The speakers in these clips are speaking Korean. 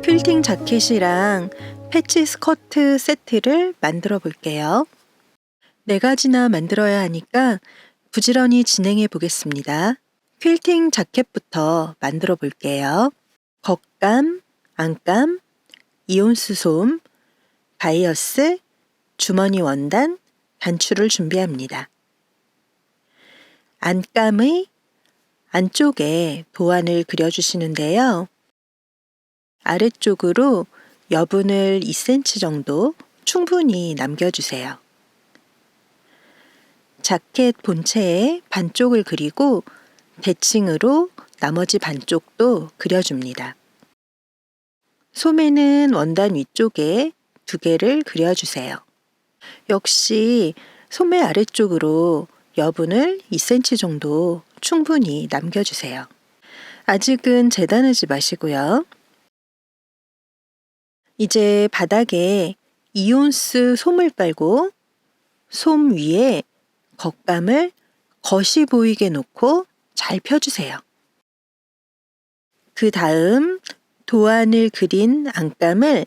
퀼팅 자켓이랑 패치 스커트 세트를 만들어 볼게요. 4가지나 만들어야 하니까 부지런히 진행해 보겠습니다. 퀼팅 자켓부터 만들어 볼게요. 겉감, 안감, 이온스 솜, 바이어스, 주머니 원단, 단추를 준비합니다. 안감의 안쪽에 도안을 그려주시는데요. 아래쪽으로 여분을 2cm 정도 충분히 남겨주세요. 자켓 본체의 반쪽을 그리고 대칭으로 나머지 반쪽도 그려줍니다. 소매는 원단 위쪽에 2개를 그려주세요. 역시 소매 아래쪽으로 여분을 2cm 정도 충분히 남겨주세요. 아직은 재단하지 마시고요. 이제 바닥에 이온스 솜을 빨고 솜 위에 겉감을 겉이 보이게 놓고 잘 펴주세요. 그 다음 도안을 그린 안감을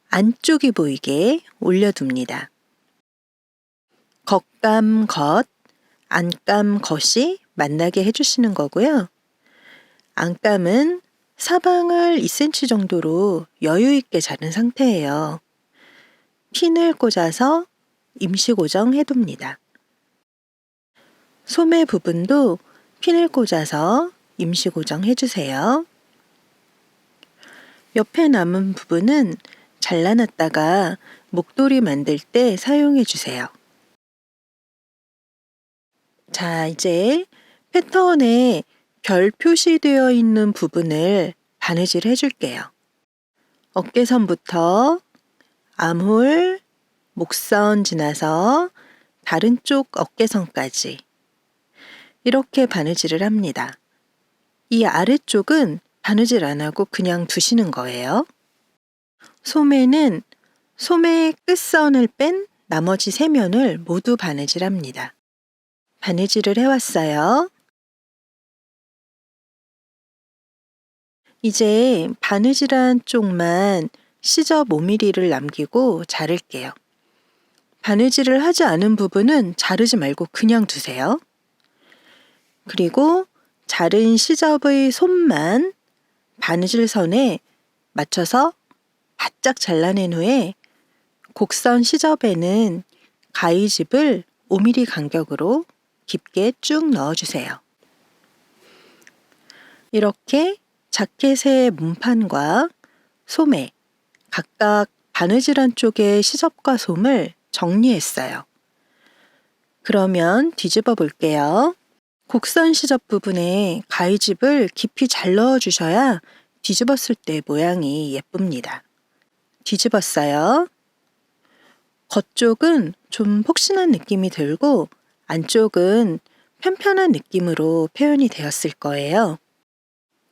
안쪽이 보이게 올려둡니다. 겉감 겉, 안감 겉이 만나게 해주시는 거고요. 안감은 사방을 2cm 정도로 여유 있게 자른 상태예요. 핀을 꽂아서 임시 고정해둡니다. 소매 부분도 핀을 꽂아서 임시 고정해주세요. 옆에 남은 부분은 잘라놨다가 목도리 만들 때 사용해주세요. 자, 이제 패턴에 별 표시되어 있는 부분을 바느질 해줄게요. 어깨선부터 암홀, 목선 지나서 다른 쪽 어깨선까지 이렇게 바느질을 합니다. 이 아래쪽은 바느질 안 하고 그냥 두시는 거예요. 소매는 소매 끝선을 뺀 나머지 3면을 모두 바느질합니다. 바느질을 해왔어요. 이제 바느질한 쪽만 시접 5mm를 남기고 자를게요. 바느질을 하지 않은 부분은 자르지 말고 그냥 두세요. 그리고 자른 시접의 손만 바느질선에 맞춰서 바짝 잘라낸 후에 곡선 시접에는 가위집을 5mm 간격으로 깊게 쭉 넣어주세요. 이렇게 자켓의 문판과 소매, 각각 바느질한 쪽의 시접과 솜을 정리했어요. 그러면 뒤집어 볼게요. 곡선 시접 부분에 가위집을 깊이 잘 넣어주셔야 뒤집었을 때 모양이 예쁩니다. 뒤집었어요. 겉쪽은 좀 폭신한 느낌이 들고 안쪽은 편편한 느낌으로 표현이 되었을 거예요.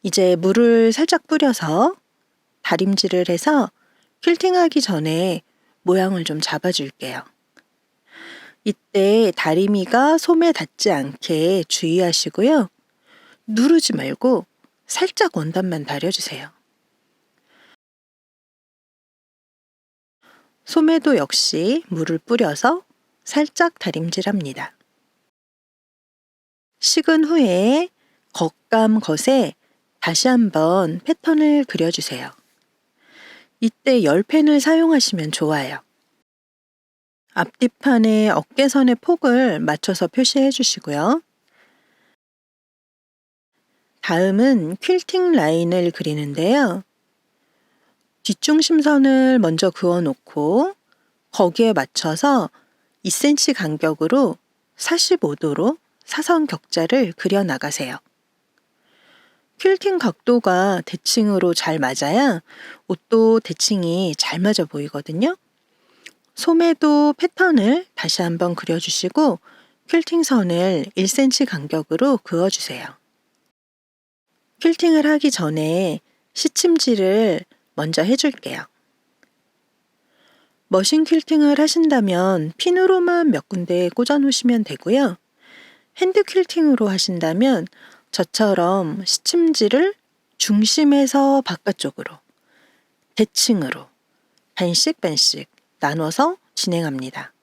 이제 물을 살짝 뿌려서 다림질을 해서 퀼팅하기 전에 모양을 좀 잡아줄게요. 이때 다리미가 솜에 닿지 않게 주의하시고요. 누르지 말고 살짝 원단만 다려주세요. 소매도 역시 물을 뿌려서 살짝 다림질합니다. 식은 후에 겉감 겉에 다시 한번 패턴을 그려주세요. 이때 열펜을 사용하시면 좋아요. 앞뒤판에 어깨선의 폭을 맞춰서 표시해 주시고요. 다음은 퀼팅 라인을 그리는데요. 뒷중심선을 먼저 그어놓고 거기에 맞춰서 2cm 간격으로 45도로 사선 격자를 그려나가세요. 퀼팅 각도가 대칭으로 잘 맞아야 옷도 대칭이 잘 맞아 보이거든요. 소매도 패턴을 다시 한번 그려주시고 퀼팅 선을 1cm 간격으로 그어주세요. 퀼팅을 하기 전에 시침질을 먼저 해줄게요. 머신 퀼팅을 하신다면 핀으로만 몇 군데 꽂아 놓으시면 되고요. 핸드 퀼팅으로 하신다면 저처럼 시침질을 중심에서 바깥쪽으로, 대칭으로 반씩 나눠서 진행합니다.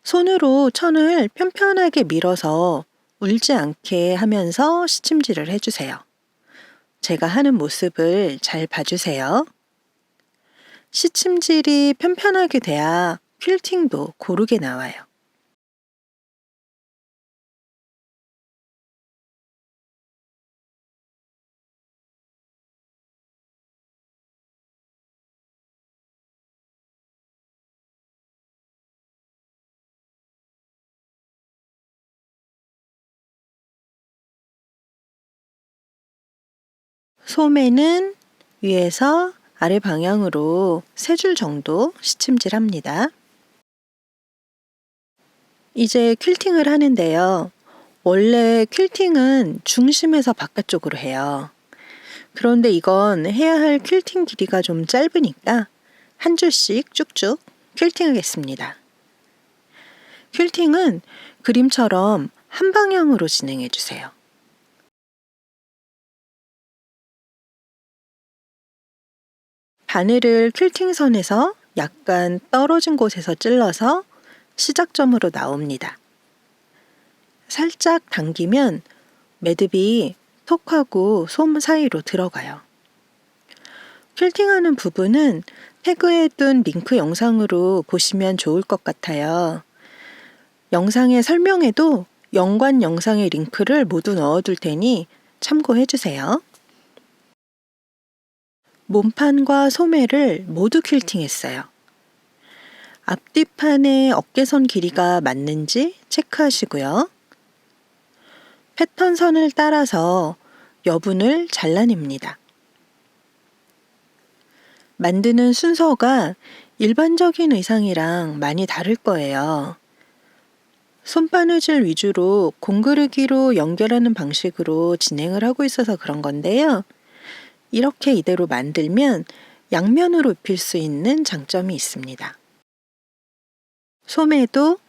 손으로 천을 편편하게 밀어서 울지 않게 하면서 시침질을 해주세요. 제가 하는 모습을 잘 봐주세요. 시침질이 편편하게 돼야 퀼팅도 고르게 나와요. 소매는 위에서 아래 방향으로 3줄 정도 시침질합니다. 이제 퀼팅을 하는데요. 원래 퀼팅은 중심에서 바깥쪽으로 해요. 그런데 이건 해야 할 퀼팅 길이가 좀 짧으니까 한 줄씩 쭉쭉 퀼팅하겠습니다. 퀼팅은 그림처럼 한 방향으로 진행해 주세요. 바늘을 퀼팅선에서 약간 떨어진 곳에서 찔러서 시작점으로 나옵니다. 살짝 당기면 매듭이 톡 하고 솜 사이로 들어가요. 퀼팅하는 부분은 태그에 둔 링크 영상으로 보시면 좋을 것 같아요. 영상의 설명에도 연관 영상의 링크를 모두 넣어둘 테니 참고해 주세요. 몸판과 소매를 모두 퀼팅했어요. 앞뒤판의 어깨선 길이가 맞는지 체크하시고요. 패턴 선을 따라서 여분을 잘라냅니다. 만드는 순서가 일반적인 의상이랑 많이 다를 거예요. 손바느질 위주로 공그르기로 연결하는 방식으로 진행을 하고 있어서 그런 건데요. 이렇게 이대로 만들면 양면으로 입힐 수 있는 장점이 있습니다. 소매도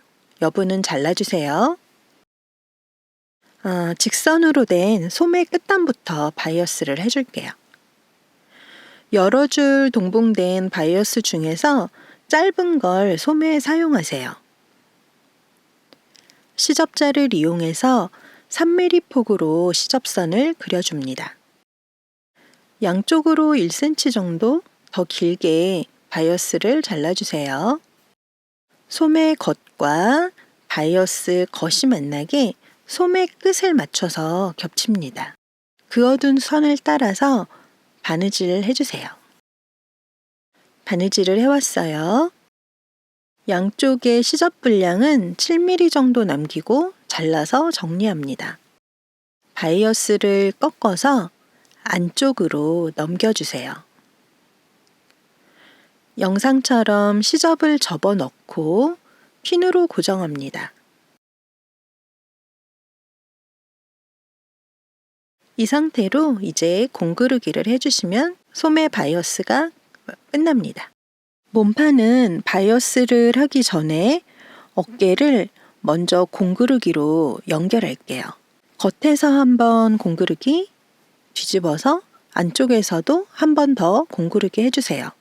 여분은 잘라주세요. 직선으로 된 소매 끝단부터 바이어스를 해줄게요. 여러 줄 동봉된 바이어스 중에서 짧은 걸 소매에 사용하세요. 시접자를 이용해서 3mm 폭으로 시접선을 그려줍니다. 양쪽으로 1cm 정도 더 길게 바이어스를 잘라주세요. 소매 겉과 바이어스 겉이 만나게 소매 끝을 맞춰서 겹칩니다. 그어둔 선을 따라서 바느질을 해주세요. 바느질을 해왔어요. 양쪽의 시접 분량은 7mm 정도 남기고 잘라서 정리합니다. 바이어스를 꺾어서 안쪽으로 넘겨주세요. 영상처럼 시접을 접어 넣고 핀으로 고정합니다. 이 상태로 이제 공그르기를 해주시면 소매 바이어스가 끝납니다. 몸판은 바이어스를 하기 전에 어깨를 먼저 공그르기로 연결할게요. 겉에서 한번 공그르기, 뒤집어서 안쪽에서도 한 번 더 공구르게 해주세요.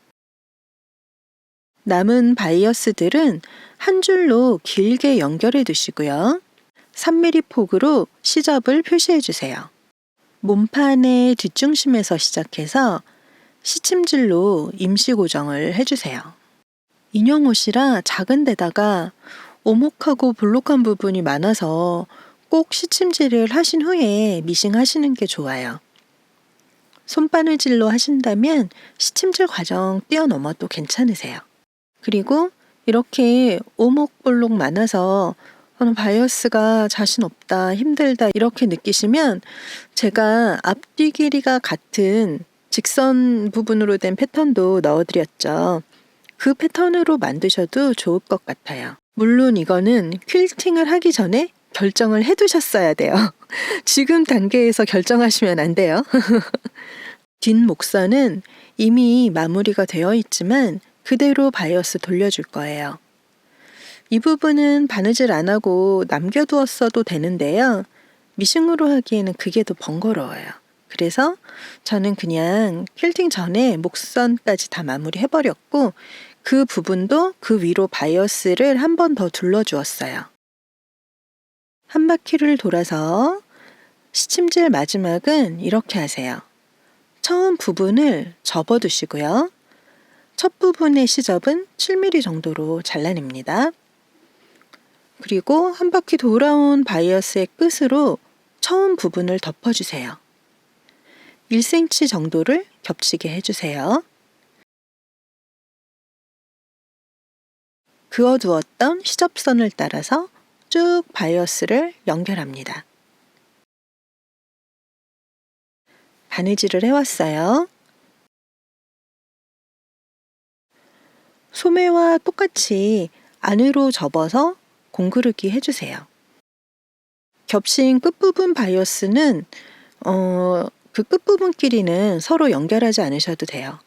남은 바이어스들은 한 줄로 길게 연결해 두시고요. 3mm 폭으로 시접을 표시해 주세요. 몸판의 뒷중심에서 시작해서 시침질로 임시 고정을 해주세요. 인형 옷이라 작은 데다가 오목하고 볼록한 부분이 많아서 꼭 시침질을 하신 후에 미싱하시는 게 좋아요. 손바느질로 하신다면 시침질 과정 뛰어넘어도 괜찮으세요. 그리고 이렇게 오목볼록 많아서 바이어스가 자신 없다, 힘들다 이렇게 느끼시면 제가 앞뒤 길이가 같은 직선 부분으로 된 패턴도 넣어드렸죠. 그 패턴으로 만드셔도 좋을 것 같아요. 물론 이거는 퀼팅을 하기 전에 결정을 해두셨어야 돼요. 지금 단계에서 결정하시면 안 돼요. 뒷목선은 이미 마무리가 되어 있지만 그대로 바이어스 돌려줄 거예요. 이 부분은 바느질 안 하고 남겨두었어도 되는데요. 미싱으로 하기에는 그게 더 번거로워요. 그래서 저는 그냥 퀼팅 전에 목선까지 다 마무리 해버렸고 그 부분도 그 위로 바이어스를 한 번 더 둘러주었어요. 한 바퀴를 돌아서 시침질 마지막은 이렇게 하세요. 처음 부분을 접어두시고요. 첫 부분의 시접은 7mm 정도로 잘라냅니다. 그리고 한 바퀴 돌아온 바이어스의 끝으로 처음 부분을 덮어주세요. 1cm 정도를 겹치게 해주세요. 그어두었던 시접선을 따라서 쭉 바이어스를 연결합니다. 바느질을 해왔어요. 소매와 똑같이 안으로 접어서 공구르기 해주세요. 겹친 끝부분 바이어스는 그 끝부분끼리는 서로 연결하지 않으셔도 돼요.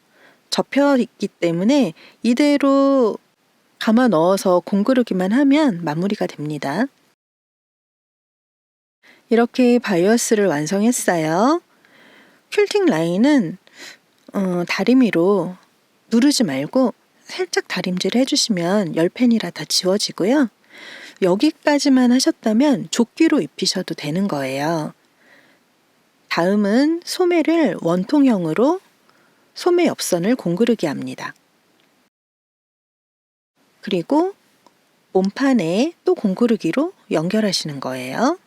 접혀 있기 때문에 이대로 감아 넣어서 공구르기만 하면 마무리가 됩니다. 이렇게 바이어스를 완성했어요. 퀼팅 라인은 다리미로 누르지 말고 살짝 다림질 해주시면 열펜이라 다 지워지고요. 여기까지만 하셨다면 조끼로 입히셔도 되는 거예요. 다음은 소매를 원통형으로 소매 옆선을 공구르기 합니다. 그리고 몸판에 또 공구르기로 연결하시는 거예요.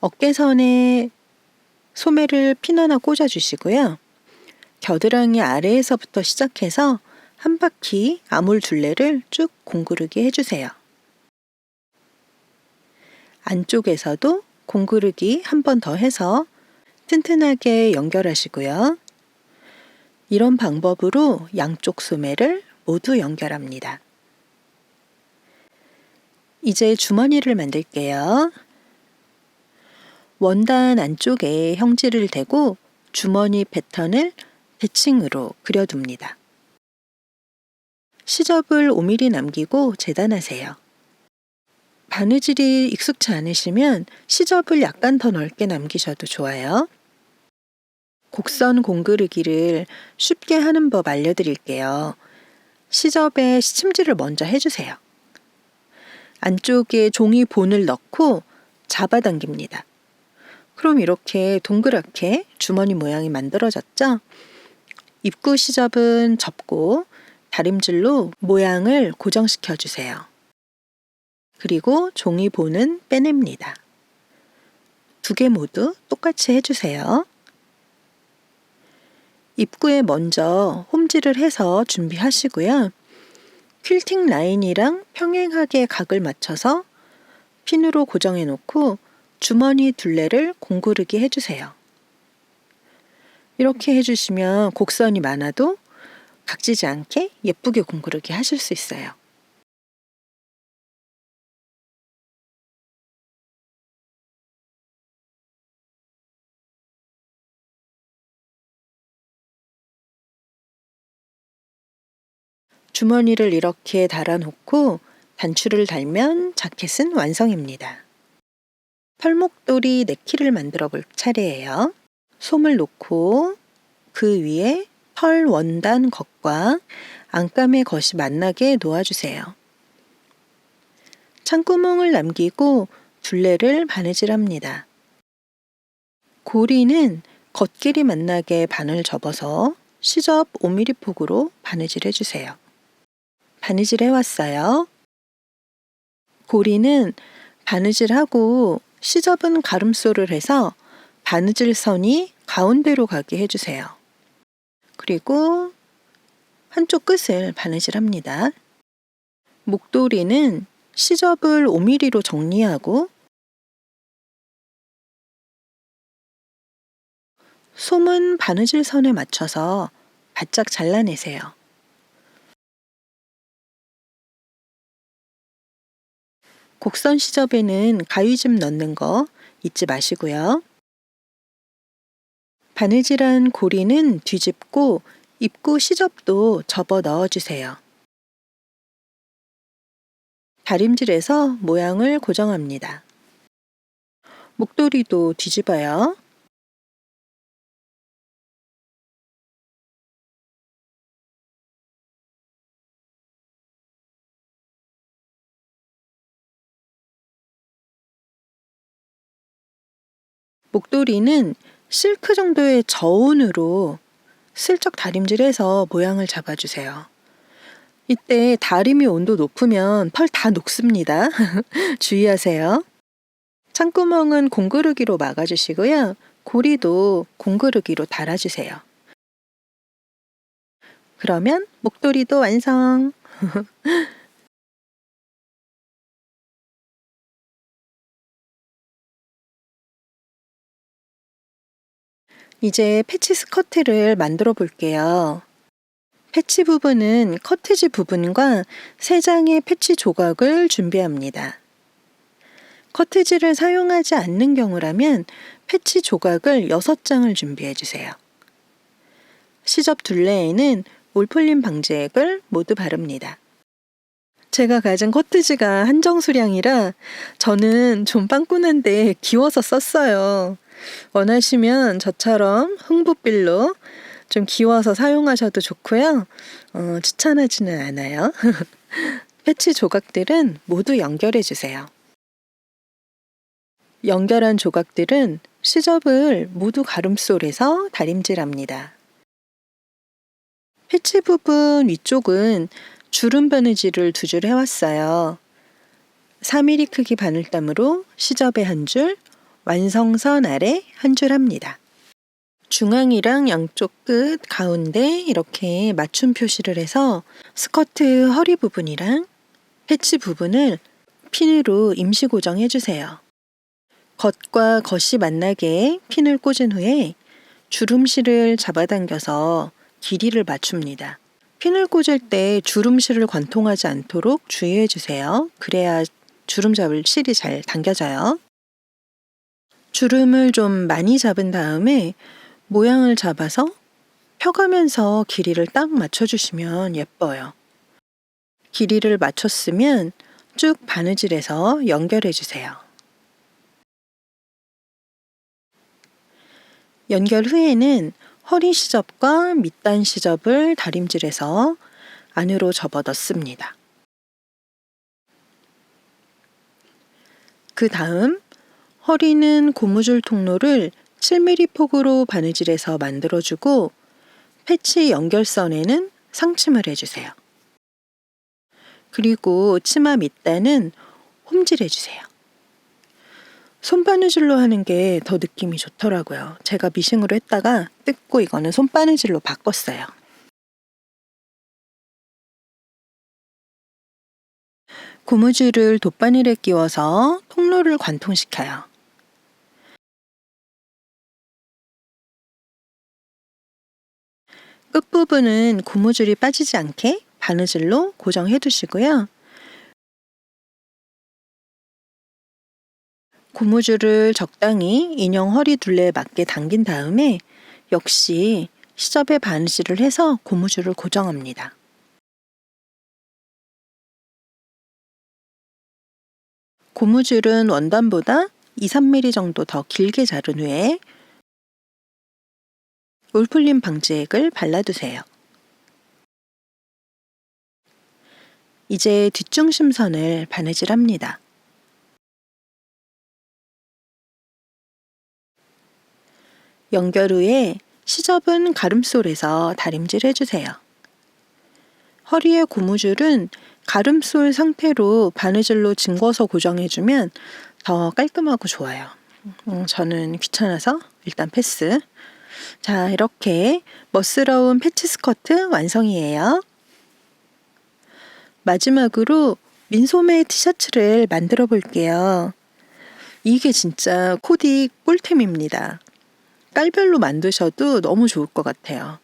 어깨선에 소매를 핀 하나 꽂아주시고요. 겨드랑이 아래에서부터 시작해서 한 바퀴 아몰 둘레를 쭉 공구르기 해주세요. 안쪽에서도 공구르기 한 번 더 해서 튼튼하게 연결하시고요. 이런 방법으로 양쪽 소매를 모두 연결합니다. 이제 주머니를 만들게요. 원단 안쪽에 형질을 대고 주머니 패턴을 대칭으로 그려둡니다. 시접을 5mm 남기고 재단하세요. 바느질이 익숙치 않으시면 시접을 약간 더 넓게 남기셔도 좋아요. 곡선 공구르기를 쉽게 하는 법 알려드릴게요. 시접에 시침질을 먼저 해주세요. 안쪽에 종이 본을 넣고 잡아당깁니다. 그럼 이렇게 동그랗게 주머니 모양이 만들어졌죠? 입구 시접은 접고 다림질로 모양을 고정시켜 주세요. 그리고 종이 본은 빼냅니다. 두 개 모두 똑같이 해주세요. 입구에 먼저 홈질을 해서 준비하시고요. 퀼팅 라인이랑 평행하게 각을 맞춰서 핀으로 고정해 놓고 주머니 둘레를 공구르기 해주세요. 이렇게 해주시면 곡선이 많아도 각지지 않게 예쁘게 공구르기 하실 수 있어요. 주머니를 이렇게 달아놓고 단추를 달면 자켓은 완성입니다. 펄목도리 네키를 만들어 볼 차례예요. 솜을 놓고 그 위에 펄 원단 겉과 안감의 겉이 만나게 놓아주세요. 창구멍을 남기고 둘레를 바느질합니다. 고리는 겉길이 만나게 반을 접어서 시접 5mm 폭으로 바느질 해주세요. 바느질 해왔어요. 고리는 바느질하고 시접은 가름소를 해서 바느질 선이 가운데로 가게 해주세요. 그리고 한쪽 끝을 바느질합니다. 목도리는 시접을 5mm로 정리하고 솜은 바느질 선에 맞춰서 바짝 잘라내세요. 곡선 시접에는 가위즙 넣는 거 잊지 마시고요. 바느질한 고리는 뒤집고 입구 시접도 접어 넣어주세요. 다림질에서 모양을 고정합니다. 목도리도 뒤집어요. 목도리는 실크 정도의 저온으로 슬쩍 다림질해서 모양을 잡아주세요. 이때 다림이 온도 높으면 펄 다 녹습니다. 주의하세요. 창구멍은 공구르기로 막아주시고요. 고리도 공구르기로 달아주세요. 그러면 목도리도 완성! 이제 패치 스커트를 만들어 볼게요. 패치 부분은 커트지 부분과 3장의 패치 조각을 준비합니다. 커트지를 사용하지 않는 경우라면 패치 조각을 6장을 준비해 주세요. 시접 둘레에는 올풀림 방지액을 모두 바릅니다. 제가 가진 커트지가 한정 수량이라 저는 좀 빵꾸난데 기워서 썼어요. 원하시면 저처럼 흥부빌로 좀 기워서 사용하셔도 좋고요. 추천하지는 않아요. 패치 조각들은 모두 연결해 주세요. 연결한 조각들은 시접을 모두 가름솔에서 다림질합니다. 패치 부분 위쪽은 주름 바느질을 2줄 해왔어요. 4mm 크기 바늘땀으로 시접에 1줄, 완성선 아래 1줄 합니다. 중앙이랑 양쪽 끝, 가운데 이렇게 맞춤 표시를 해서 스커트 허리 부분이랑 패치 부분을 핀으로 임시 고정해 주세요. 겉과 겉이 만나게 핀을 꽂은 후에 주름실을 잡아당겨서 길이를 맞춥니다. 핀을 꽂을 때 주름실을 관통하지 않도록 주의해 주세요. 그래야 주름 잡을 실이 잘 당겨져요. 주름을 좀 많이 잡은 다음에 모양을 잡아서 펴가면서 길이를 딱 맞춰주시면 예뻐요. 길이를 맞췄으면 쭉 바느질해서 연결해 주세요. 연결 후에는 허리 시접과 밑단 시접을 다림질해서 안으로 접어 넣습니다. 그 다음 허리는 고무줄 통로를 7mm 폭으로 바느질해서 만들어주고 패치 연결선에는 상침을 해주세요. 그리고 치마 밑단은 홈질해주세요. 손바느질로 하는 게 더 느낌이 좋더라고요. 제가 미싱으로 했다가 뜯고 이거는 손바느질로 바꿨어요. 고무줄을 돗바늘에 끼워서 통로를 관통시켜요. 끝부분은 고무줄이 빠지지 않게 바느질로 고정해 두시고요. 고무줄을 적당히 인형 허리 둘레에 맞게 당긴 다음에 역시 시접에 바느질을 해서 고무줄을 고정합니다. 고무줄은 원단보다 2-3mm 정도 더 길게 자른 후에 올풀림 방지액을 발라두세요. 이제 뒷중심선을 바느질합니다. 연결 후에 시접은 가름솔에서 다림질 해주세요. 허리의 고무줄은 가름솔 상태로 바느질로 징궈서 고정해주면 더 깔끔하고 좋아요. 저는 귀찮아서 일단 패스. 자, 이렇게 멋스러운 패치 스커트 완성이에요. 마지막으로 민소매 티셔츠를 만들어 볼게요. 이게 진짜 코디 꿀템입니다. 깔별로 만드셔도 너무 좋을 것 같아요.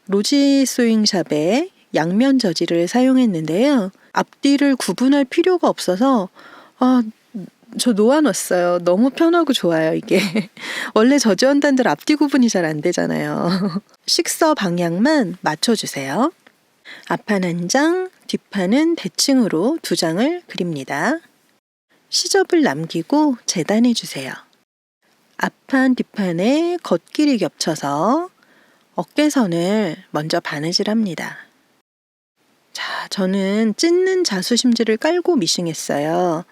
로지 소잉샵의 양면 저지를 사용했는데요. 앞뒤를 구분할 필요가 없어서 저 놓아놨어요. 너무 편하고 좋아요, 이게. 원래 저지 원단들 앞뒤 구분이 잘 안 되잖아요. 식서 방향만 맞춰주세요. 앞판 한 장, 뒷판은 대칭으로 2장을 그립니다. 시접을 남기고 재단해주세요. 앞판, 뒷판에 겉길이 겹쳐서 어깨선을 먼저 바느질합니다. 자, 저는 찢는 자수심지를 깔고 미싱했어요.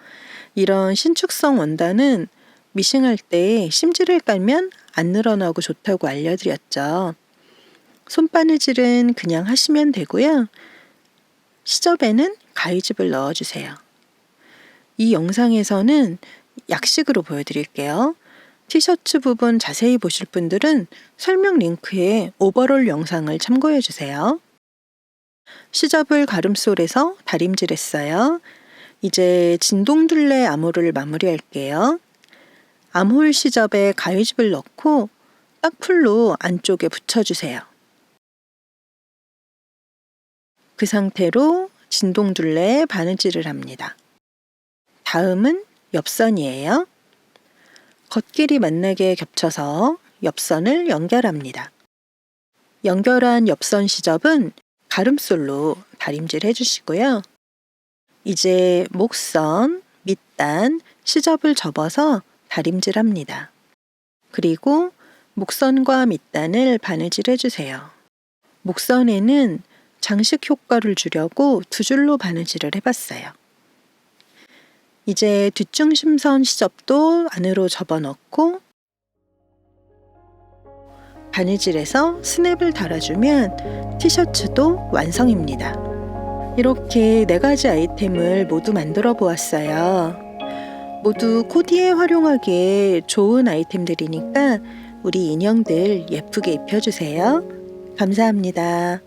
이런 신축성 원단은 미싱할 때 심지를 깔면 안 늘어나고 좋다고 알려드렸죠. 손바느질은 그냥 하시면 되고요. 시접에는 가위집을 넣어주세요. 이 영상에서는 약식으로 보여드릴게요. 티셔츠 부분 자세히 보실 분들은 설명 링크에 오버롤 영상을 참고해주세요. 시접을 가름솔에서 다림질했어요. 이제 진동둘레 암홀을 마무리할게요. 암홀 시접에 가위집을 넣고 딱풀로 안쪽에 붙여주세요. 그 상태로 진동둘레에 바느질을 합니다. 다음은 옆선이에요. 겉길이 만나게 겹쳐서 옆선을 연결합니다. 연결한 옆선 시접은 가름솔로 다림질 해주시고요. 이제 목선, 밑단, 시접을 접어서 다림질합니다. 그리고 목선과 밑단을 바느질 해주세요. 목선에는 장식 효과를 주려고 2줄로 바느질을 해봤어요. 이제 뒷중심선 시접도 안으로 접어넣고 바느질해서 스냅을 달아주면 티셔츠도 완성입니다. 이렇게 4가지 아이템을 모두 만들어 보았어요. 모두 코디에 활용하기에 좋은 아이템들이니까 우리 인형들 예쁘게 입혀주세요. 감사합니다.